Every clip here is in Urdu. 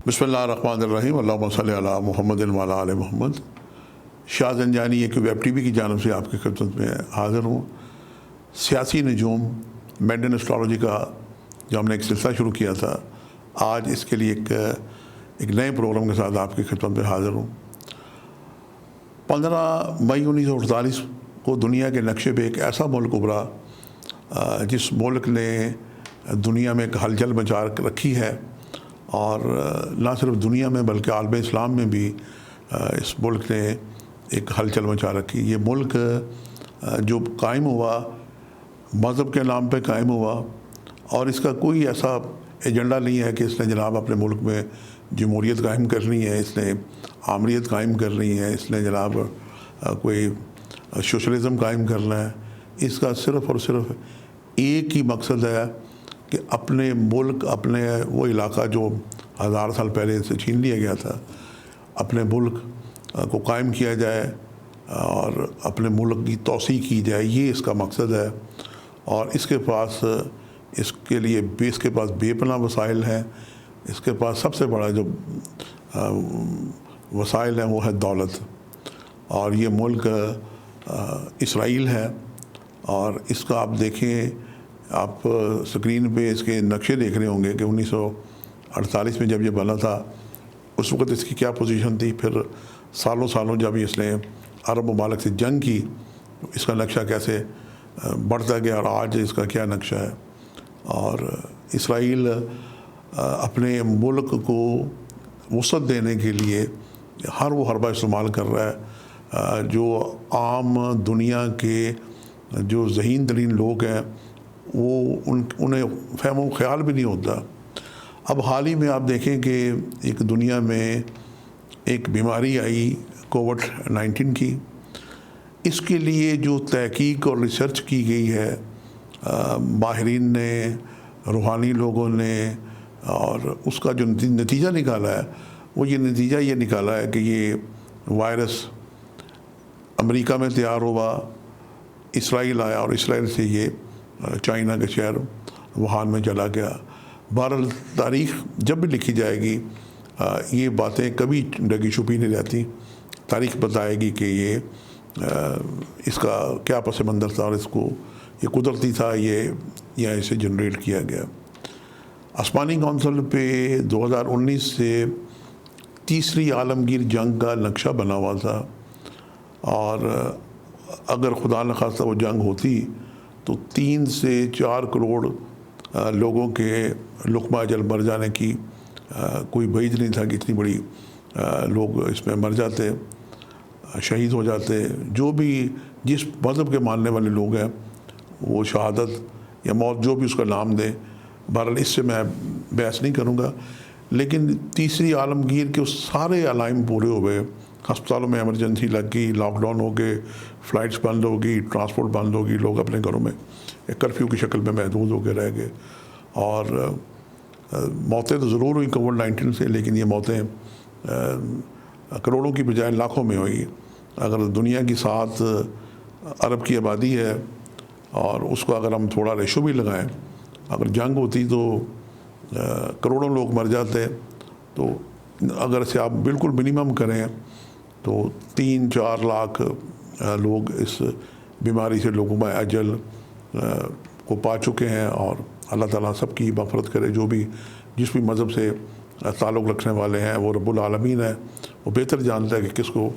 بسم اللہ الرحمن الرحیم، اللہم صلی علی محمد وعلی آل محمد۔ شاہ زنجانی ایک ویب ٹی وی کی جانب سے آپ کی خدمت میں حاضر ہوں۔ سیاسی نجوم مینڈن اسٹرالوجی کا جو ہم نے ایک سلسلہ شروع کیا تھا، آج اس کے لیے ایک نئے پروگرام کے ساتھ آپ کی خدمت میں حاضر ہوں۔ 15 مئی 1948 کو دنیا کے نقشے پہ ایک ایسا ملک ابھرا جس ملک نے دنیا میں ایک ہلچل مچا رکھی ہے، اور نہ صرف دنیا میں بلکہ عالم اسلام میں بھی اس ملک نے ایک ہلچل مچا رکھی۔ یہ ملک جو قائم ہوا مذہب کے نام پہ قائم ہوا، اور اس کا کوئی ایسا ایجنڈا نہیں ہے کہ اس نے جناب اپنے ملک میں جمہوریت قائم کرنی ہے، اس نے آمریت قائم کرنی ہے، اس نے جناب کوئی سوشلزم قائم کرنا ہے۔ اس کا صرف اور صرف ایک ہی مقصد ہے کہ اپنے ملک، اپنے وہ علاقہ جو 1000 سال پہلے سے چھین لیا گیا تھا، اپنے ملک کو قائم کیا جائے اور اپنے ملک کی توسیع کی جائے، یہ اس کا مقصد ہے۔ اور اس کے پاس بے پناہ وسائل ہیں۔ اس کے پاس سب سے بڑا جو وسائل ہیں وہ ہے دولت، اور یہ ملک اسرائیل ہے۔ اور اس کا آپ دیکھیں، آپ سکرین پہ اس کے نقشے دیکھ رہے ہوں گے کہ 1948 میں جب یہ بنا تھا اس وقت اس کی کیا پوزیشن تھی، پھر سالوں جب اس نے عرب ممالک سے جنگ کی اس کا نقشہ کیسے بڑھتا گیا، اور آج اس کا کیا نقشہ ہے۔ اور اسرائیل اپنے ملک کو وسعت دینے کے لیے ہر وہ حربہ استعمال کر رہا ہے جو عام دنیا کے جو ذہین ترین لوگ ہیں وہ انہیں فہم و خیال بھی نہیں ہوتا۔ اب حال ہی میں آپ دیکھیں کہ ایک دنیا میں ایک بیماری آئی کووڈ-19 کی۔ اس کے لیے جو تحقیق اور ریسرچ کی گئی ہے ماہرین نے، روحانی لوگوں نے، اور اس کا جو نتیجہ نکالا ہے وہ یہ نکالا ہے کہ یہ وائرس امریکہ میں تیار ہوا، اسرائیل آیا، اور اسرائیل سے یہ چائنا کے شہر ووہان میں چلا گیا۔ بہرحال تاریخ جب بھی لکھی جائے گی یہ باتیں کبھی ڈگی چھپی نہیں رہتی۔ تاریخ بتائے گی کہ اس کا کیا پس منظر تھا، اور یہ قدرتی تھا، یا اسے جنریٹ کیا گیا۔ آسمانی کونسل پہ 2019 سے تیسری عالمگیر جنگ کا نقشہ بنا ہوا تھا، اور اگر خدا نخواستہ وہ جنگ ہوتی تو 3 سے 4 کروڑ لوگوں کے لقمہ اجل مر جانے کی کوئی بعید نہیں تھا کہ اتنی بڑی لوگ اس میں مر جاتے، شہید ہو جاتے۔ جو بھی جس مذہب کے ماننے والے لوگ ہیں وہ شہادت یا موت جو بھی اس کا نام دیں، بہرحال اس سے میں بحث نہیں کروں گا۔ لیکن تیسری عالمگیر کے سارے علائم پورے ہوئے، ہسپتالوں میں ایمرجنسی لگ گئی، لاک ڈاؤن ہو گئے، فلائٹس بند ہو گئی، ٹرانسپورٹ بند ہو گئی، لوگ اپنے گھروں میں ایک کرفیو کی شکل میں محدود ہو کے رہ گئے۔ اور موتیں تو ضرور ہوئی کووڈ-19 سے، لیکن یہ موتیں کروڑوں کی بجائے لاکھوں میں ہوئی۔ اگر دنیا کی 7 ارب کی آبادی ہے، اور اس کو اگر ہم تھوڑا ریشو بھی لگائیں، اگر جنگ ہوتی تو کروڑوں لوگ مر جاتے۔ تو اگر اسے آپ بالکل منیمم کریں تو 3-4 لاکھ لوگ اس بیماری سے لقمہ اجل کو پا چکے ہیں، اور اللہ تعالیٰ سب کی مغفرت کرے۔ جو بھی جس بھی مذہب سے تعلق رکھنے والے ہیں، وہ رب العالمین ہے، وہ بہتر جانتا ہے کہ کس کو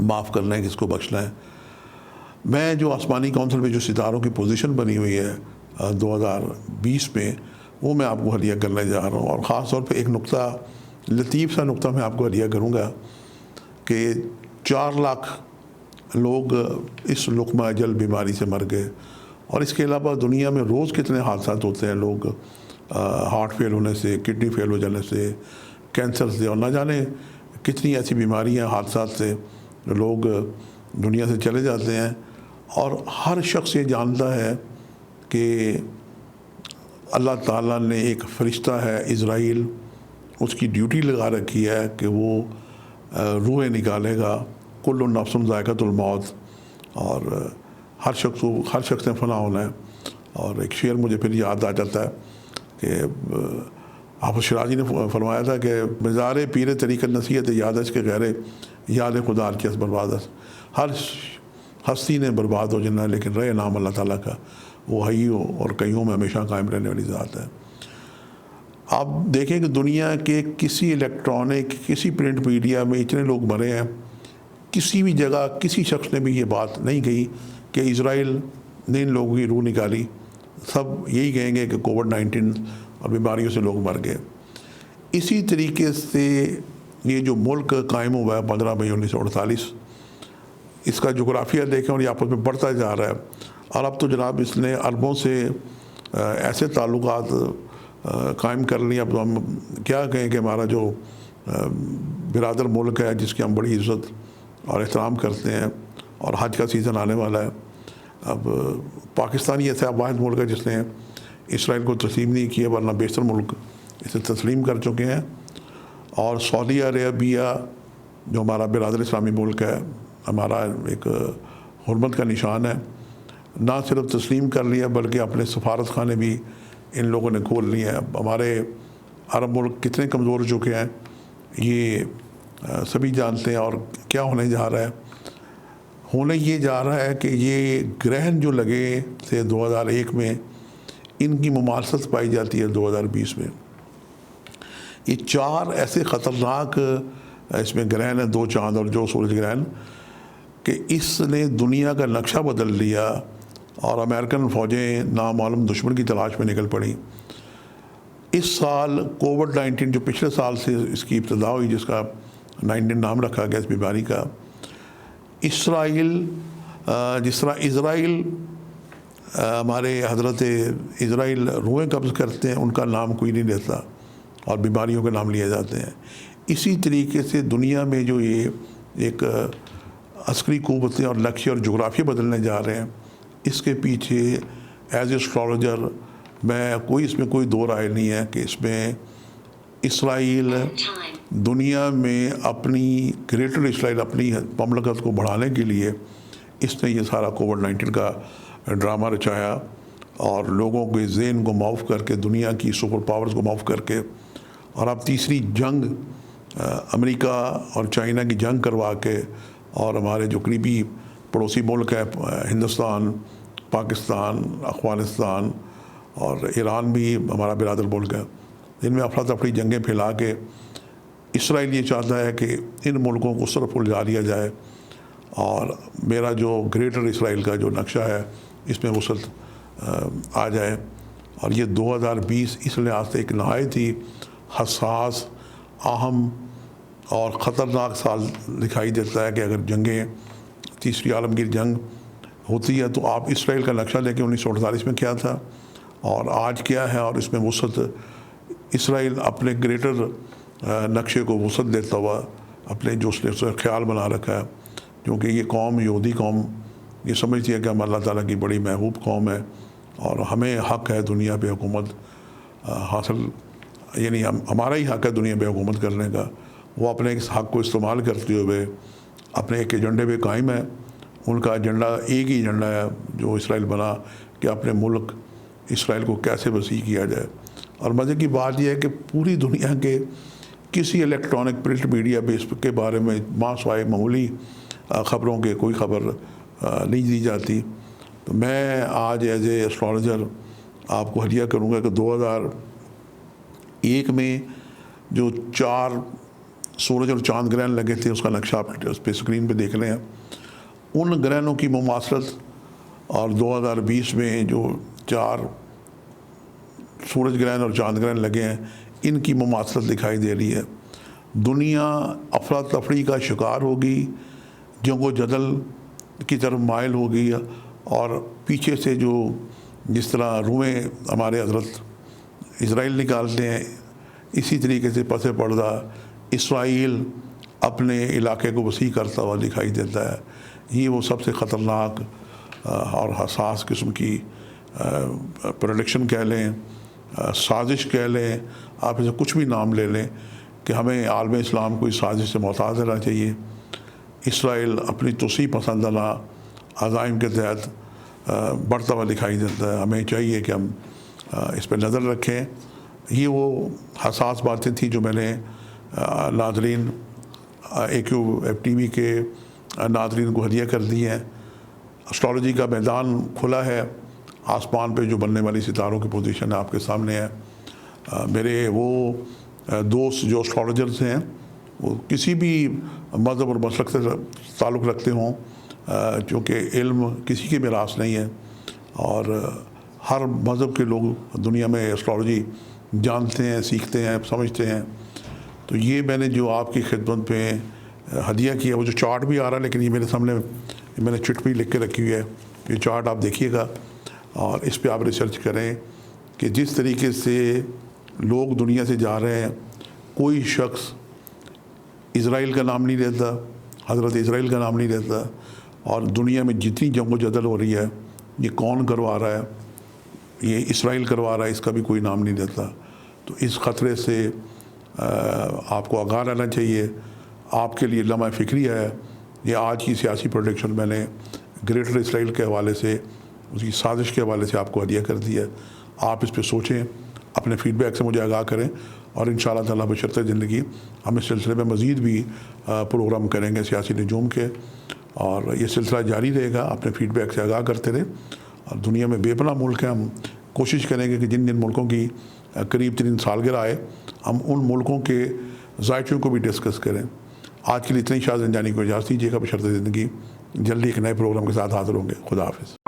معاف کرنا ہے، کس کو بخشنا ہے۔ میں جو آسمانی کونسل میں جو ستاروں کی پوزیشن بنی ہوئی ہے 2020 میں، وہ میں آپ کو ہدیہ کرنے جا رہا ہوں، اور خاص طور پہ ایک نقطہ، لطیف سا نقطہ میں آپ کو ہدیہ کروں گا کہ 4 لاکھ لوگ اس لقمہ اجل بیماری سے مر گئے۔ اور اس کے علاوہ دنیا میں روز کتنے حادثات ہوتے ہیں، لوگ ہارٹ فیل ہونے سے، کڈنی فیل ہو جانے سے، کینسر سے، اور نہ جانے کتنی ایسی بیماریاں، حادثات سے لوگ دنیا سے چلے جاتے ہیں۔ اور ہر شخص یہ جانتا ہے کہ اللہ تعالیٰ نے ایک فرشتہ ہے اسرائیل، اس کی ڈیوٹی لگا رکھی ہے کہ وہ روحیں نکالے گا، کل نفس ذائقۃ الموت، اور ہر شخص نے فنا ہونا ہے۔ اور ایک شعر مجھے پھر یاد آ جاتا ہے کہ حافظ شیرازی نے فرمایا تھا کہ مزار پیر طریقت نصیحت یادش کے غیر یاد خدا کی بربادت، ہر ہستی نے برباد ہو جانا ہے لیکن رہے نام اللہ تعالیٰ کا، وہ حی اور قیوم میں ہمیشہ قائم رہنے والی ذات ہے۔ آپ دیکھیں کہ دنیا کے کسی الیکٹرانک، کسی پرنٹ میڈیا میں اتنے لوگ مرے ہیں، کسی بھی جگہ کسی شخص نے بھی یہ بات نہیں کہی کہ اسرائیل نے ان لوگوں کی روح نکالی، سب یہی کہیں گے کہ کووڈ-19 اور بیماریوں سے لوگ مر گئے۔ اسی طریقے سے یہ جو ملک قائم ہوا ہے 15 مئی 1948، اس کا جغرافیہ دیکھیں اور یہ آپس میں بڑھتا جا رہا ہے، اور اب تو جناب اس نے عربوں سے ایسے تعلقات قائم کر لی۔ اب تو ہم کیا کہیں کہ ہمارا جو برادر ملک ہے جس کی ہم بڑی عزت اور احترام کرتے ہیں، اور حج کا سیزن آنے والا ہے، اب پاکستان ایسا واحد ملک ہے جس نے اسرائیل کو تسلیم نہیں کیا، ورنہ بیشتر ملک اسے تسلیم کر چکے ہیں۔ اور سعودی عربیہ جو ہمارا برادر اسلامی ملک ہے، ہمارا ایک حرمت کا نشان ہے، نہ صرف تسلیم کر لیا بلکہ اپنے سفارت خانے بھی ان لوگوں نے کھول لیے ہیں۔ اب ہمارے عرب ملک کتنے کمزور ہو چکے ہیں یہ سبھی جانتے ہیں۔ اور کیا ہونے جا رہا ہے؟ ہونے یہ جا رہا ہے کہ یہ گرہن جو لگے تھے 2001 میں، ان کی مماثلت پائی جاتی ہے 2020 میں۔ یہ 4 ایسے خطرناک اس میں گرہن ہیں، 2 چاند اور جو سورج گرہن، کہ اس نے دنیا کا نقشہ بدل دیا، اور امریکن فوجیں نامعلوم دشمن کی تلاش میں نکل پڑیں۔ اس سال کووڈ-19 جو پچھلے سال سے اس کی ابتدا ہوئی، جس کا 19 نام رکھا گیا اس بیماری کا، اسرائیل جس طرح اسرائیل ہمارے حضرت اسرائیل روحیں قبض کرتے ہیں، ان کا نام کوئی نہیں لیتا اور بیماریوں کے نام لیے جاتے ہیں۔ اسی طریقے سے دنیا میں جو یہ ایک عسکری قوتیں اور لکشیہ اور جغرافیہ بدلنے جا رہے ہیں، اس کے پیچھے ایز اے اسٹرالوجر اس میں کوئی دو رائے نہیں ہے کہ اس میں اسرائیل دنیا میں اپنی گریٹر اسرائیل اپنی مملکت کو بڑھانے کے لیے اس نے یہ سارا کووڈ-19 کا ڈرامہ رچایا، اور لوگوں کے ذہن کو معاف کر کے، دنیا کی سپر پاورز کو معاف کر کے، اور اب تیسری جنگ امریکہ اور چائنا کی جنگ کروا کے، اور ہمارے جو قریبی پڑوسی ملک ہے ہندوستان، پاکستان، افغانستان اور ایران بھی ہمارا برادر ملک ہے، جن میں افراتفری جنگیں پھیلا کے اسرائیل یہ چاہتا ہے کہ ان ملکوں کو صرف الجھا لیا جائے، اور میرا جو گریٹر اسرائیل کا جو نقشہ ہے اس میں وسعت آ جائے۔ اور یہ 2020 اس لحاظ سے ایک نہایت ہی حساس، اہم اور خطرناک سال دکھائی دیتا ہے کہ اگر جنگیں، تیسری عالمگیر جنگ ہوتی ہے تو آپ اسرائیل کا نقشہ لے کے 1948 میں کیا تھا اور آج کیا ہے، اور اس میں وسعت اسرائیل اپنے گریٹر نقشے کو وسعت دیتا ہوا اپنے جو اس نے خیال بنا رکھا ہے، کیونکہ یہ قوم، یہودی قوم، یہ سمجھتی ہے کہ ہم اللہ تعالیٰ کی بڑی محبوب قوم ہے اور ہمیں حق ہے دنیا پہ حکومت حاصل، یعنی ہمارا ہی حق ہے دنیا پہ حکومت کرنے کا۔ وہ اپنے اس حق کو استعمال کرتے ہوئے اپنے ایک ایجنڈے پہ قائم ہے۔ ان کا ایجنڈا ایک ہی ایجنڈا ہے جو اسرائیل بنا کہ اپنے ملک اسرائیل کو کیسے وسیع کیا جائے۔ اور مزے کی بات یہ ہے کہ پوری دنیا کے کسی الیکٹرانک پرنٹ میڈیا پہ اس کے بارے میں سوائے معمولی خبروں کے کوئی خبر نہیں دی جاتی۔ تو میں آج ایز اے اسٹرالوجر آپ کو ہدیہ کروں گا کہ 2001 میں جو 4 سورج اور چاند گرہن لگے تھے، اس کا نقشہ آپ اس پہ اسکرین پہ دیکھ رہے ہیں، ان گرہنوں کی مماثلت، اور 2020 میں جو 4 سورج گرہن اور چاند گرہن لگے ہیں، ان کی مماثلت دکھائی دے رہی ہے۔ دنیا افراتفری کا شکار ہوگی، جنگ و جدل کی طرف مائل ہوگی، اور پیچھے سے جس طرح روحیں ہمارے حضرت اسرائیل نکالتے ہیں، اسی طریقے سے پس پردہ اسرائیل اپنے علاقے کو وسیع کرتا ہوا دکھائی دیتا ہے۔ یہ وہ سب سے خطرناک اور حساس قسم کی پروڈکشن کہہ لیں، سازش کہہ لیں، آپ اسے کچھ بھی نام لے لیں، کہ ہمیں عالم اسلام کو اس سازش سے محتاط رہنا چاہیے۔ اسرائیل اپنی توسیع پسندانہ عزائم کے تحت بڑھتا ہوا دکھائی دیتا ہے۔ ہمیں چاہیے کہ ہم اس پہ نظر رکھیں، یہ وہ حساس باتیں تھیں جو میں نے ناظرین AQFTV کے ناظرین کو ہدیہ کر دی ہیں۔ اسٹرالوجی کا میدان کھلا ہے، آسمان پہ جو بننے والی ستاروں کی پوزیشن آپ کے سامنے ہے۔ میرے وہ دوست جو اسٹرالوجرز ہیں وہ کسی بھی مذہب اور مسلک سے تعلق رکھتے ہوں، چونکہ علم کسی کے میراث نہیں ہے اور ہر مذہب کے لوگ دنیا میں اسٹرالوجی جانتے ہیں، سیکھتے ہیں، سمجھتے ہیں۔ تو یہ میں نے جو آپ کی خدمت پہ ہدیہ کیا، وہ جو چارٹ بھی آ رہا ہے، لیکن یہ میرے سامنے میں نے چٹ بھی لکھ کے رکھی ہوئی ہے، یہ چارٹ آپ دیکھیے گا اور اس پہ آپ ریسرچ کریں کہ جس طریقے سے لوگ دنیا سے جا رہے ہیں، کوئی شخص اسرائیل کا نام نہیں لیتا، حضرت اسرائیل کا نام نہیں لیتا، اور دنیا میں جتنی جنگ و جدل ہو رہی ہے یہ کون کروا رہا ہے؟ یہ اسرائیل کروا رہا ہے، اس کا بھی کوئی نام نہیں لیتا۔ تو اس خطرے سے آپ کو آگاہ رہنا چاہیے۔ آپ کے لیے لمحہ فکری ہے، یہ آج کی سیاسی پروڈکشن میں نے گریٹر اسرائیل کے حوالے سے، اس کی سازش کے حوالے سے آپ کو ہدیہ کر دی ہے۔ آپ اس پہ سوچیں، اپنے فیڈ بیک سے مجھے آگاہ کریں، اور انشاءاللہ تعالیٰ بشرط زندگی ہم اس سلسلے میں مزید بھی پروگرام کریں گے سیاسی نجوم کے، اور یہ سلسلہ جاری رہے گا۔ اپنے فیڈ بیک سے آگاہ کرتے رہیں، اور دنیا میں بے پناہ ملک ہیں، ہم کوشش کریں گے کہ جن جن ملکوں کی قریب ترین سالگرہ آئے، ہم ان ملکوں کے ذائقوں کو بھی ڈسکس کریں۔ آج کے لیے اتنی شاہ زنجانی کو اجازت دیجیے گا، بشرط زندگی جلدی ایک نئے پروگرام کے ساتھ حاضر ہوں گے۔ خدا حافظ۔